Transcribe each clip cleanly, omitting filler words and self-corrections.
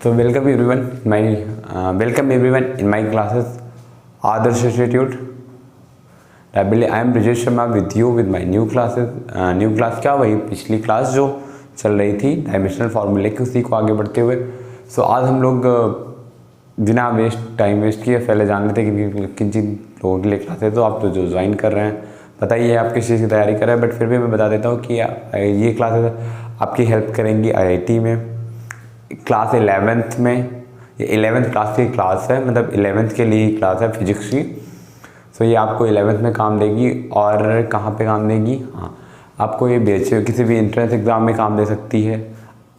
So welcome everyone in my classes Adarsh Institute. I am Brijesh Sharma with you with my new classes. New class क्या, वही पिछली class जो चल रही थी डायमेंशनल फार्मूले की, उसी को आगे बढ़ते हुए। सो आज हम लोग बिना टाइम वेस्ट किए पहले जान लेते कि किन जिन लोगों के लिए क्लास है। तो आप तो जो ज्वाइन कर रहे हैं पता ही है आप किस चीज़ की तैयारी कर रहे हैं, बट फिर भी मैं बता देता हूँ कि ये क्लासेस आपकी हेल्प करेंगी IIT में क्लास 11th में। ये 11th क्लास की क्लास है, मतलब 11th के लिए क्लास है फिजिक्स की। सो ये आपको 11th में काम देगी। और कहाँ पे काम देगी? हाँ, आपको ये BHU किसी भी एंट्रेंस एग्ज़ाम में काम दे सकती है,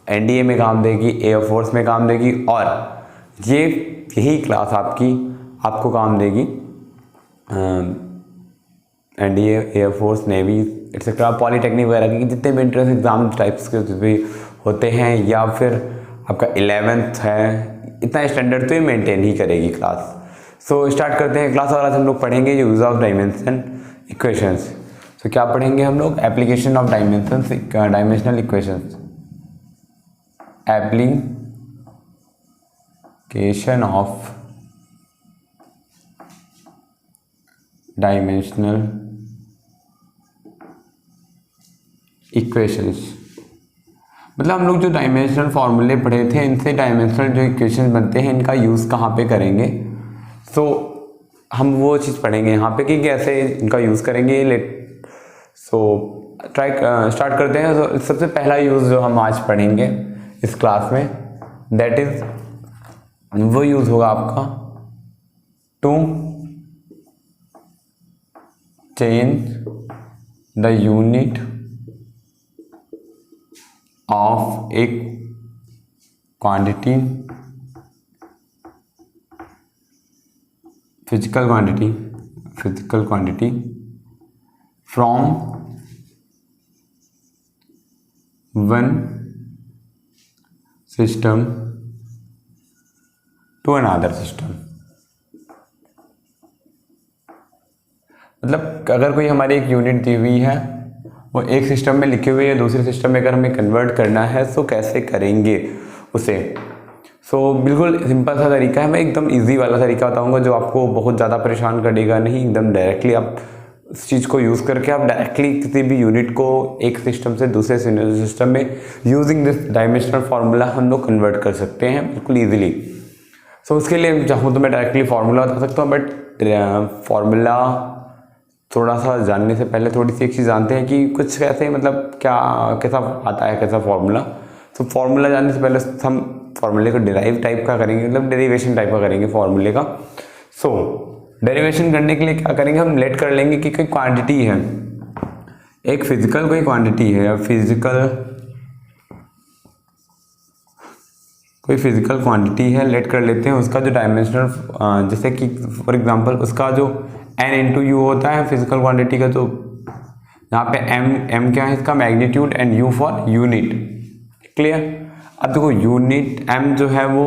NDA में काम देगी, एयरफोर्स में काम देगी, और यही क्लास आपको काम देगी NDA, air force, navy etcetera, polytechnic वगैरह के जितने भी एंट्रेंस एग्ज़ाम टाइप्स के भी होते हैं, या फिर आपका 11th है, इतना स्टैंडर्ड तो ये मेंटेन ही करेगी क्लास। सो स्टार्ट करते हैं क्लास। और आज हम लोग पढ़ेंगे यूज ऑफ डायमेंशन इक्वेशंस। तो क्या पढ़ेंगे हम लोग? Application of dimensional equations, application of dimensional equations. मतलब हम लोग जो डायमेंशनल फार्मूले पढ़े थे, इनसे डायमेंशनल जो इक्वेशन बनते हैं इनका यूज़ कहाँ पे करेंगे। सो हम वो चीज़ पढ़ेंगे यहाँ पे कि कैसे इनका यूज़ करेंगे। स्टार्ट करते हैं। तो सबसे पहला यूज़ जो हम आज पढ़ेंगे इस क्लास में, दैट इज़ वो यूज़ होगा आपका to change the unit of a quantity, physical quantity from one system to another system। मतलब अगर कोई हमारी एक यूनिट दी हुई है, वो एक सिस्टम में लिखी हुई है, दूसरे सिस्टम में अगर हमें कन्वर्ट करना है तो कैसे करेंगे उसे। बिल्कुल सिंपल सा तरीका है। मैं एकदम इजी वाला तरीका बताऊंगा जो आपको बहुत ज़्यादा परेशान करेगा नहीं। एकदम डायरेक्टली आप इस चीज़ को यूज़ करके आप डायरेक्टली किसी भी यूनिट को एक सिस्टम से दूसरे सिस्टम में यूजिंग दिस डायमेंशनल फार्मूला हम लोग कन्वर्ट कर सकते हैं बिल्कुल ईजिली। उसके लिए चाहूँ तो मैं डायरेक्टली फार्मूला बता सकता हूँ, बट फार्मूला थोड़ा सा जानने से पहले थोड़ी सी एक चीज़ जानते हैं कि कुछ कैसे, मतलब कैसा आता है कैसा फार्मूला। तो फार्मूला जानने से पहले हम फार्मूले को डेराइव टाइप का करेंगे, मतलब डेरिवेशन टाइप का करेंगे फार्मूले का। डेरिवेशन करने के लिए क्या करेंगे, हम लेट कर लेंगे कि कोई क्वांटिटी है, एक फिजिकल कोई क्वांटिटी है, कोई फिजिकल क्वांटिटी है, लेट कर लेते हैं उसका जो डायमेंशनल, जैसे कि फॉर एग्जांपल उसका जो n इंटू यू होता है फिजिकल क्वांटिटी का। तो यहाँ पे m क्या है इसका? Magnitude, and u for unit. Clear? अब देखो यूनिट m जो है वो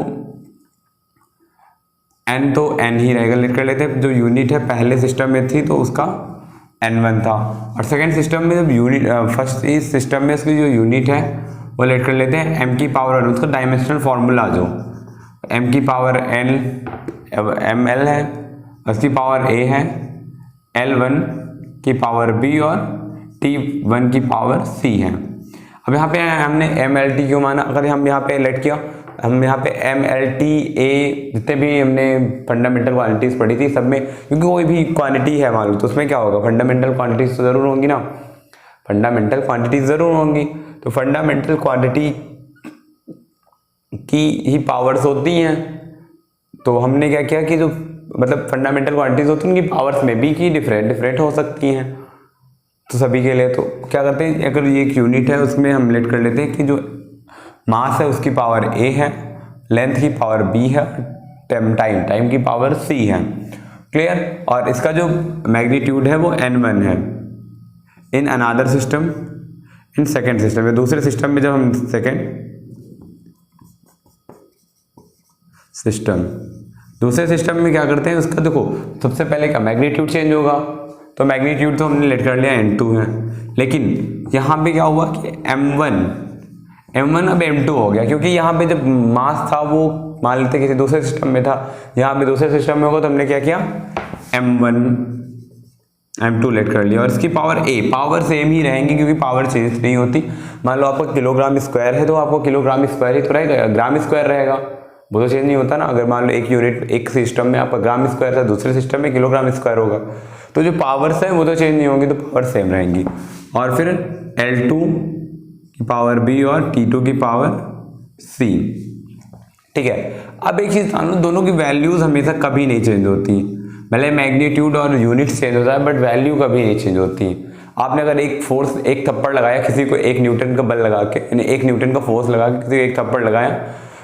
n तो n ही रहेगा, लेट कर लेते हैं। जो यूनिट है पहले सिस्टम में थी तो उसका n1 था, और सेकेंड सिस्टम में जब यूनिट फर्स्ट इस सिस्टम में उसकी जो यूनिट है वो लेट कर लेते हैं m की पावर n। उसका डायमेंशनल फार्मूला जो m की पावर n ml है, उसकी पावर a है, L1 की पावर b और T1 की पावर c है। अब यहाँ पे हमने MLT क्यों माना? अगर हम यहाँ पे लेट किया, हम यहाँ पे MLT A जितने भी हमने फंडामेंटल क्वांटिटीज पढ़ी थी सब में, क्योंकि कोई भी क्वांटिटी है मान लो तो उसमें क्या होगा, फंडामेंटल क्वांटिटीज तो ज़रूर होंगी ना, फंडामेंटल क्वांटिटीज ज़रूर होंगी। तो फंडामेंटल क्वांटिटी की ही पावर्स होती हैं। तो हमने क्या किया कि जो मतलब फंडामेंटल क्वांटिटीज होती हैं उनकी पावर्स में भी की डिफरेंट हो सकती हैं। तो सभी के लिए तो क्या करते हैं, अगर ये एक यूनिट है उसमें हम लेट कर लेते हैं कि जो मास है उसकी पावर a है, लेंथ की पावर b है, टाइम की पावर c है। क्लियर? और इसका जो मैग्नीट्यूड है वो n1 है in another system, in second system में। दूसरे सिस्टम में जब हम दूसरे सिस्टम में क्या करते हैं, उसका देखो सबसे पहले का मैग्नीट्यूड चेंज होगा। तो मैग्नीट्यूड तो हमने लेट कर लिया n2 है, लेकिन यहाँ पे क्या हुआ कि M1 अब M2 हो गया, क्योंकि यहाँ पे जब मास था वो मान लेते किसी दूसरे सिस्टम में था, यहाँ पे दूसरे सिस्टम में होगा, तो हमने क्या किया M1 M2 लेट कर लिया। और इसकी पावर A, पावर सेम ही रहेंगी क्योंकि पावर चेंज नहीं होती। मान लो आपका किलोग्राम स्क्वायर है तो आपको किलोग्राम स्क्वायर ही तो रहेगा, ग्राम स्क्वायर रहेगा, वो तो चेंज नहीं होता ना। अगर मान लो एक यूनिट एक सिस्टम में आपका ग्राम स्क्वायर था, दूसरे सिस्टम में किलोग्राम स्क्वायर होगा, तो जो पावर्स है वो तो चेंज नहीं होंगी, तो पावर सेम रहेंगी। और फिर L2 की पावर B और T2 की पावर C, ठीक है। अब एक चीज जानो, दोनों की वैल्यूज हमेशा कभी नहीं चेंज होती, भले मैग्नीट्यूड और यूनिट चेंज होता है बट वैल्यू कभी नहीं चेंज होती। आपने अगर एक फोर्स, एक थप्पड़ लगाया किसी को 1 न्यूटन का बल लगा के, यानी 1 न्यूटन का फोर्स लगा के किसी को 1 थप्पड़ लगाया,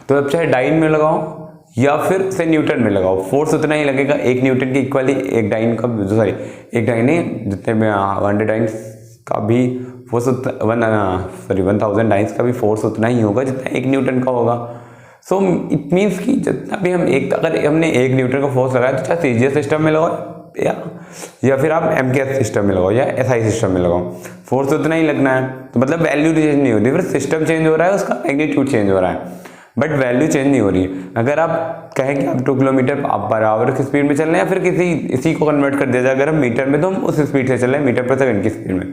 तो अब चाहे डाइन में लगाओ या फिर से न्यूटन में लगाओ, फोर्स उतना ही लगेगा। 1 न्यूटन की इक्वली एक डाइन का, सॉरी एक डाइन नहीं, जितने में 100 डाइन्स का भी फोर्स 1000 डाइन्स का भी फोर्स उतना ही होगा जितना 1 न्यूटन का होगा। सो इट मीन्स कि जितना भी हम अगर हमने 1 न्यूटन का फोर्स लगाया तो चाहे सीजीएस सिस्टम में लगाओ या फिर आप एमकेएस सिस्टम में लगाओ या एसआई सिस्टम में लगाओ, फोर्स उतना ही लगना है। तो मतलब वैल्यू चेंज नहीं होती, फिर सिस्टम चेंज हो रहा है, उसका मैग्नीट्यूड चेंज हो रहा है बट वैल्यू चेंज नहीं हो रही है। अगर आप कहें कि आप 2 किलोमीटर आप पर आवर की स्पीड में चल रहे हैं या फिर इसी को कन्वर्ट कर दिया जाए अगर हम मीटर में, तो हम उस स्पीड से चल रहे हैं मीटर पर सेकंड की स्पीड में।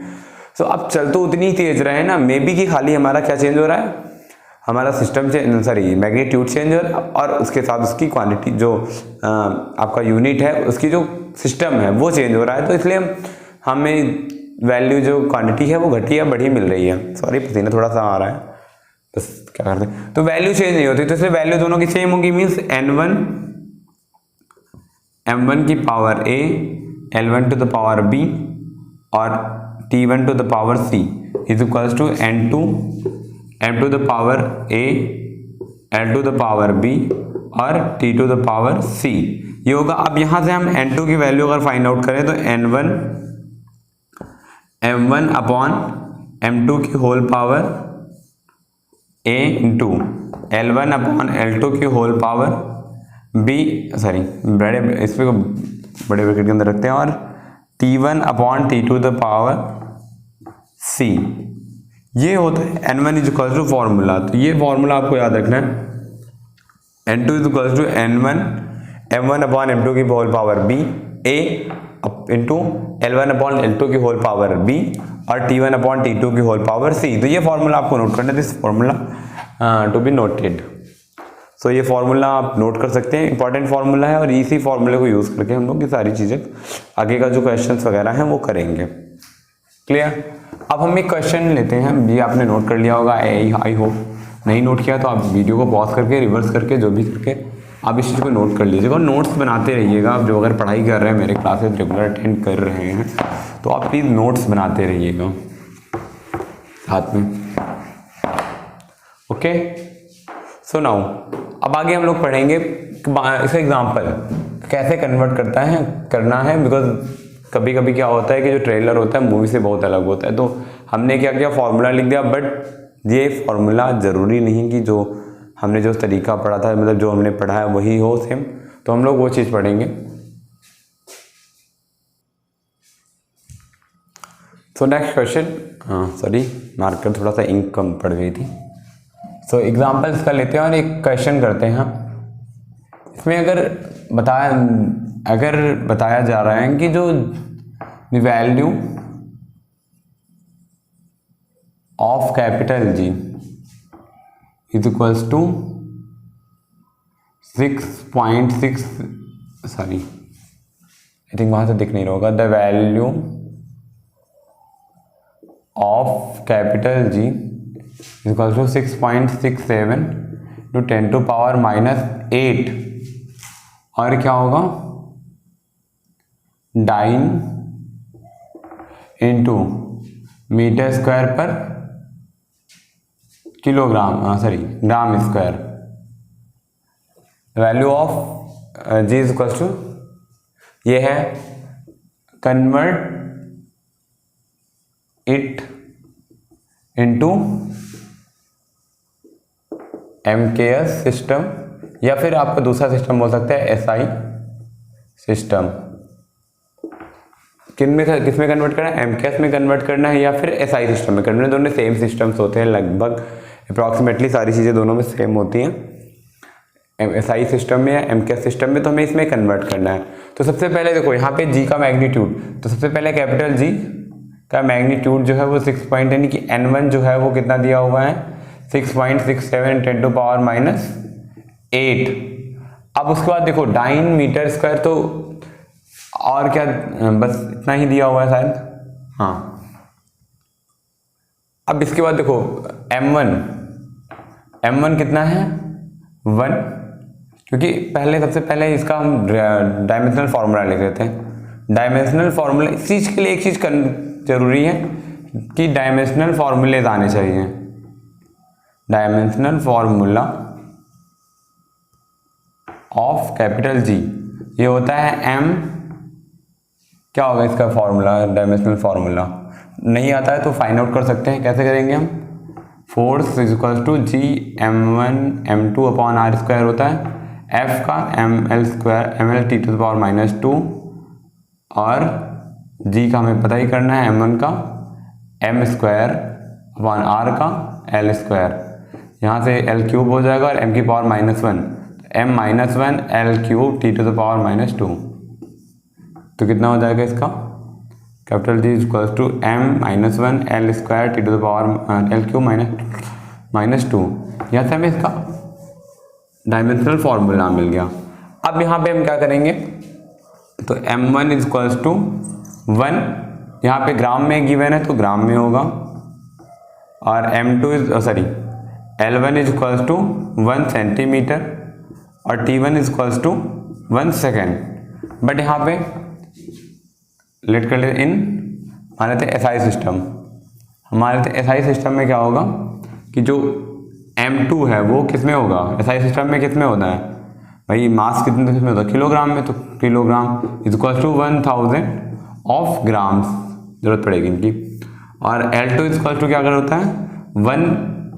सो अब चल तो उतनी ही तेज रहे हैं ना, मे बी कि खाली हमारा क्या चेंज हो रहा है, हमारा system change, sorry magnitude change हो रहा है और उसके साथ उसकी क्वांटिटी जो आपका यूनिट है उसकी जो सिस्टम है वो चेंज हो रहा है। तो इसलिए हमें वैल्यू जो क्वांटिटी है वो घटी या बढ़ी मिल रही है। सॉरी पसीना थोड़ा सा आ रहा है, बस क्या करते हैं, तो वैल्यू चेंज नहीं होती, तो इसलिए वैल्यू दोनों की सेम होगी। मीन्स M1 की power A, L1 to the power B और T1 to the power C is equals to N2 M to the power A, L to the power B और T to the power C ये होगा। अब यहां से हम N2 की value अगर फाइंड आउट करें तो M1 अपॉन M2 की whole power A into L1 upon L2 की होल पावर B, सॉरी इसको बड़े ब्रैकेट के अंदर रखते हैं, और T1 upon T2 the power C ये होता है N1 is equal to formula. तो ये फॉर्मूला आपको याद रखना है, N2 is equal to N1 M1 upon M2 की whole power B A into L1 upon L2 की होल पावर B और T1 अपॉन T2 की होल पावर C। तो ये फॉर्मूला आपको नोट करना है, this formula to be noted. So ये फॉर्मूला आप नोट कर सकते हैं, इंपॉर्टेंट फॉर्मूला है और इसी फॉर्मूले को यूज़ करके हम लोग ये सारी चीज़ें आगे का जो क्वेश्चंस वगैरह हैं वो करेंगे। क्लियर। अब हम एक क्वेश्चन लेते हैं, ये आपने नोट कर लिया होगा आई होप, नहीं नोट किया तो आप वीडियो को पॉज करके रिवर्स करके जो भी करके आप इस चीज़ को नोट कर लीजिएगा और नोट्स बनाते रहिएगा। आप जो अगर पढ़ाई कर रहे हैं, मेरे क्लासेस रेगुलर अटेंड कर रहे हैं, तो आप प्लीज़ नोट्स बनाते रहिएगा साथ में। ओके, सो नाउ अब आगे हम लोग पढ़ेंगे इसका एग्जाम्पल कैसे कन्वर्ट करना है, बिकॉज कभी कभी क्या होता है कि जो ट्रेलर होता है मूवी से बहुत अलग होता है। तो हमने क्या किया, फॉर्मूला लिख दिया, बट ये फॉर्मूला ज़रूरी नहीं कि जो हमने जो तरीका पढ़ा था, मतलब जो हमने पढ़ा है वही हो सेम, तो हम लोग वो चीज़ पढ़ेंगे। So next question, sorry marker थोड़ा सा इंक कम पड़ गई थी। सो एग्जाम्पल्स कर लेते हैं और एक क्वेश्चन करते हैं। इसमें अगर बताया जा रहा है कि जो value of capital G is equals to 6.6, sorry I think वहां से दिख नहीं रहा होगा, the value of capital G is equals to 6.67 to 10 to power -8 और क्या होगा, डाइन इंटू मीटर स्क्वायर पर kilogram, sorry gram square. Value of G is equal to ये है, convert it into MKS system या फिर आपका दूसरा सिस्टम बोल सकते हैं SI सिस्टम। किसमें कन्वर्ट करना है, MKS में कन्वर्ट करना है या फिर SI सिस्टम में करना है। दोनों सेम सिस्टम्स होते हैं लगभग, अप्रॉक्सीमेटली सारी चीज़ें दोनों में सेम होती हैं एसआई सिस्टम में या एमकेएस सिस्टम में, तो हमें इसमें कन्वर्ट करना है। तो सबसे पहले देखो यहाँ पे जी का मैग्नीट्यूड, तो सबसे पहले कैपिटल जी का मैग्नीट्यूड जो है वो 6 पॉइंट, यानी कि n1 जो है वो कितना दिया हुआ है 6.67 10 टू पावर -8। अब उसके बाद देखो डाइन मीटर स्क्वायर, तो और क्या बस इतना ही दिया हुआ है शायद, हाँ। अब इसके बाद देखो m1 कितना है 1, क्योंकि पहले सबसे पहले इसका हम डायमेंशनल फार्मूला लिख देते हैं। डायमेंशनल फार्मूला इस चीज़ के लिए एक चीज़ जरूरी है कि डायमेंशनल फार्मूलेज आने चाहिए। Dimensional formula of capital G, ये होता है m, क्या होगा इसका फार्मूला, डायमेंशनल फार्मूला नहीं आता है तो फाइंड आउट कर सकते हैं। कैसे करेंगे हम, force is equal to G m1 m2 upon r square होता है, f का ml square ml t to the power -2, और g का हमें पता ही करना है m1 का m स्क्वायर अपॉन r का l स्क्वायर, यहाँ से l क्यूब हो जाएगा और m की power -1, m -1 l cube T to the power -2, तो कितना हो जाएगा इसका, capital G equal to m -1 l square T to the power l cube -2। यहाँ से हमें इसका डायमेंशनल फार्मूला मिल गया। अब यहाँ पे हम क्या करेंगे, तो m1 इज इक्वल टू 1, यहाँ पे ग्राम में गिवन है तो ग्राम में होगा, और m2 is l1 is equal to 1 centimetre और t1 is equal to 1 second. But यहाँ पे लेट कर लेते इन हमारे थे एसआई सिस्टम, हमारे थे एसआई सिस्टम में क्या होगा कि जो m2 है वो किस में होगा, एसआई सिस्टम में किस में होता है भाई, मास कितने किस में होता है, किलोग्राम में, तो kilogram is equal to 1000 of grams जरूरत पड़ेगी इनकी। और L2 इज इक्वल टू क्या कर होता है 1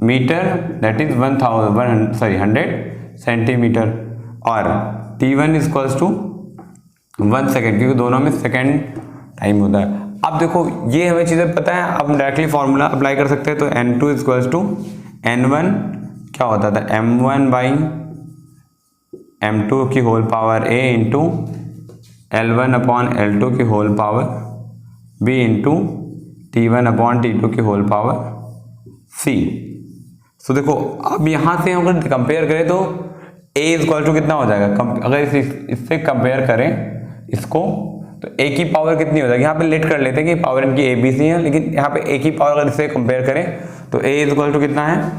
मीटर, दैट इज 100 सेंटीमीटर, और T1 is equal to 1 second, क्योंकि दोनों में सेकेंड टाइम होता है। अब देखो ये हमें चीज़ें पता है, अब हम डायरेक्टली फार्मूला अप्लाई कर सकते हैं। तो N2 is equal to N1 क्या होता था M1 बाई M2 की whole power A into L1 upon L2 की whole power B into T1 upon T2 की होल पावर C। तो देखो अब यहाँ से हम अगर कंपेयर करें तो A इज इक्वल टू कितना हो जाएगा, अगर इससे कंपेयर करें इसको तो A की पावर कितनी हो जाएगी, यहाँ पे लेट कर लेते हैं कि पावर इनकी ABC है, लेकिन यहाँ पे A की पावर अगर इससे कंपेयर करें तो A इज इक्वल टू कितना है,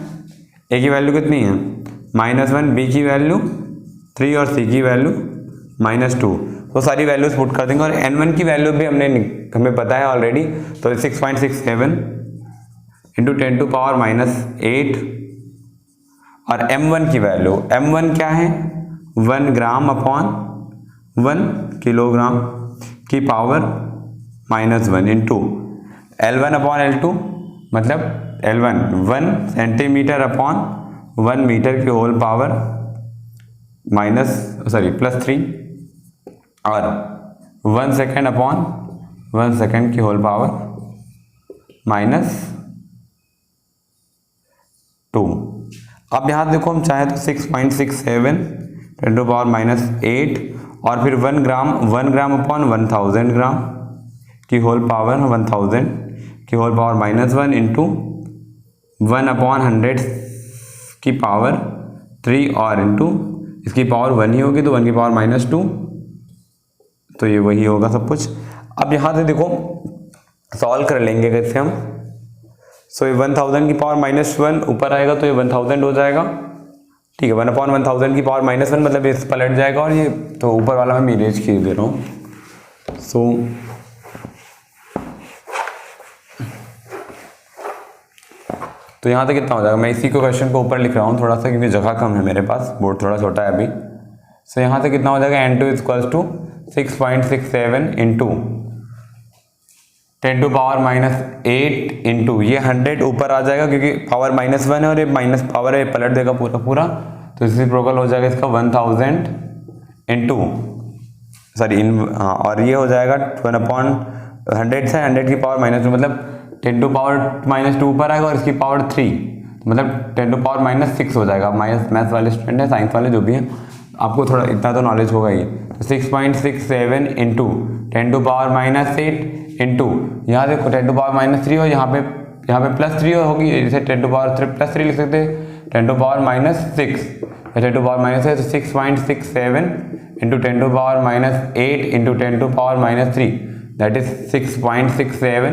A की वैल्यू कितनी है -1, B की वैल्यू 3 और C की वैल्यू -2, तो सारी वैल्यूज पुट कर देंगे। और N1 की वैल्यू भी हमें पता है ऑलरेडी, तो 6.67 इंटू 10 टू पावर -8, और M1 की वैल्यू, M1 क्या है 1 ग्राम अपॉन 1 किलोग्राम की power -1 into L1 upon L2, मतलब L1 1 सेंटीमीटर अपॉन 1 मीटर की होल पावर +3, और 1 सेकेंड अपॉन 1 सेकेंड की होल पावर -2। अब यहाँ देखो हम चाहे तो 6.67 10 टू पावर -8, और फिर 1 ग्राम अपॉन 1000 ग्राम की होल पावर 1000 की होल पावर -1 इंटू 1 अपॉन 100 की पावर 3, और इंटू इसकी पावर 1 ही होगी तो 1 की पावर -2, तो ये वही होगा सब कुछ। अब यहाँ से देखो सॉल्व कर लेंगे कैसे हम, सो ये 1000 की पावर -1 ऊपर आएगा तो ये 1000 हो जाएगा, ठीक है। 1 अपॉन 1000 की पावर -1 मतलब इस पलट जाएगा, और ये तो ऊपर वाला मैं इरेज खींच दे रहा हूँ। सो तो यहाँ तक कितना हो जाएगा, मैं इसी को क्वेश्चन को ऊपर लिख रहा हूँ थोड़ा सा क्योंकि जगह कम है मेरे पास, बोर्ड थोड़ा छोटा है अभी। सो यहाँ से कितना हो जाएगा N2 is equal to 6.67 into 10 to power -8 into ये 100 ऊपर आ जाएगा क्योंकि पावर -1 है और ये माइनस पावर है, पलट देगा पूरा, तो इससे प्रोकल हो जाएगा इसका 1000 इंटू और ये हो जाएगा 1 अपॉन 100 से 100 की पावर -2 मतलब 10 टू पावर -2 ऊपर आएगा और इसकी पावर 3, मतलब 10⁻⁻6 हो जाएगा। माइनस मैथ्स वाले स्टूडेंट हैं, साइंस वाले जो भी हैं, आपको थोड़ा इतना तो नॉलेज होगा ही। तो 6.67 इंटू 10⁻⁻8 इंटू, यहाँ देखो 10⁻³ और यहाँ पे +3 होगी, जैसे 10⁻3 लिख सकते हैं, 10⁻6 या 10⁻6 तो 6.67 into 10⁻8 into 10⁻3 that is 6.67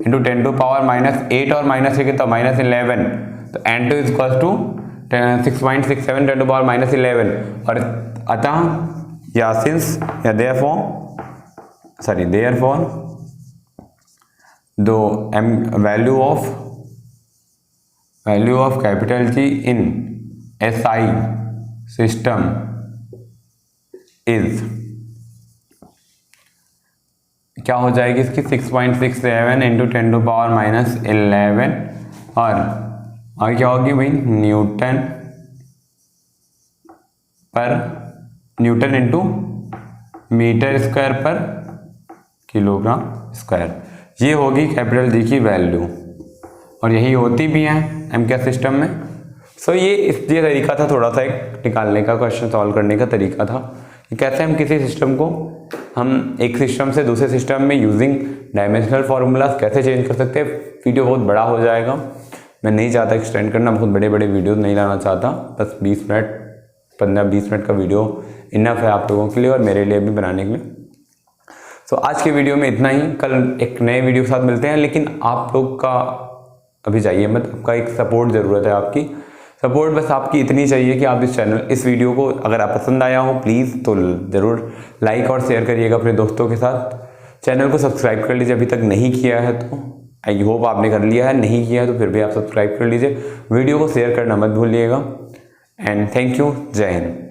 into 10⁻8 और -3 कितना -11, तो n2 इज इक्वल टू 6.67 10⁻11 और अतः या सिंस या therefore the value of capital G in SI system is, क्या हो जाएगी इसकी 6.67 इंटू 10⁻11 और आगे क्या होगी भाई न्यूटन इंटू मीटर स्क्वायर पर किलोग्राम स्क्वायर। ये होगी कैपिटल G की वैल्यू और यही होती भी है MCAS सिस्टम में। सो ये तरीका था थोड़ा सा एक निकालने का, क्वेश्चन सॉल्व करने का तरीका था कि कैसे हम किसी सिस्टम को हम एक सिस्टम से दूसरे सिस्टम में यूजिंग डायमेंशनल फार्मूलाज कैसे चेंज कर सकते हैं। वीडियो बहुत बड़ा हो जाएगा, मैं नहीं चाहता एक्सटेंड करना, बहुत बड़े बड़े वीडियो नहीं लाना चाहता, बस 20 मिनट 15-20 मिनट का वीडियो इनफ है आप लोगों के लिए और मेरे लिए भी बनाने के लिए। सो आज के वीडियो में इतना ही, कल एक नए वीडियो के साथ मिलते हैं। लेकिन आप लोग का अभी चाहिए मत, आपका एक सपोर्ट ज़रूरत है, आपकी सपोर्ट बस आपकी इतनी चाहिए कि आप इस वीडियो को अगर आप पसंद आया हो प्लीज़ तो ज़रूर लाइक और शेयर करिएगा अपने दोस्तों के साथ। चैनल को सब्सक्राइब कर लीजिए अभी तक नहीं किया है तो, आई होप आपने कर लिया है, नहीं किया है तो फिर भी आप सब्सक्राइब कर लीजिए। वीडियो को शेयर करना मत भूलिएगा एंड थैंक यू, जय हिंद।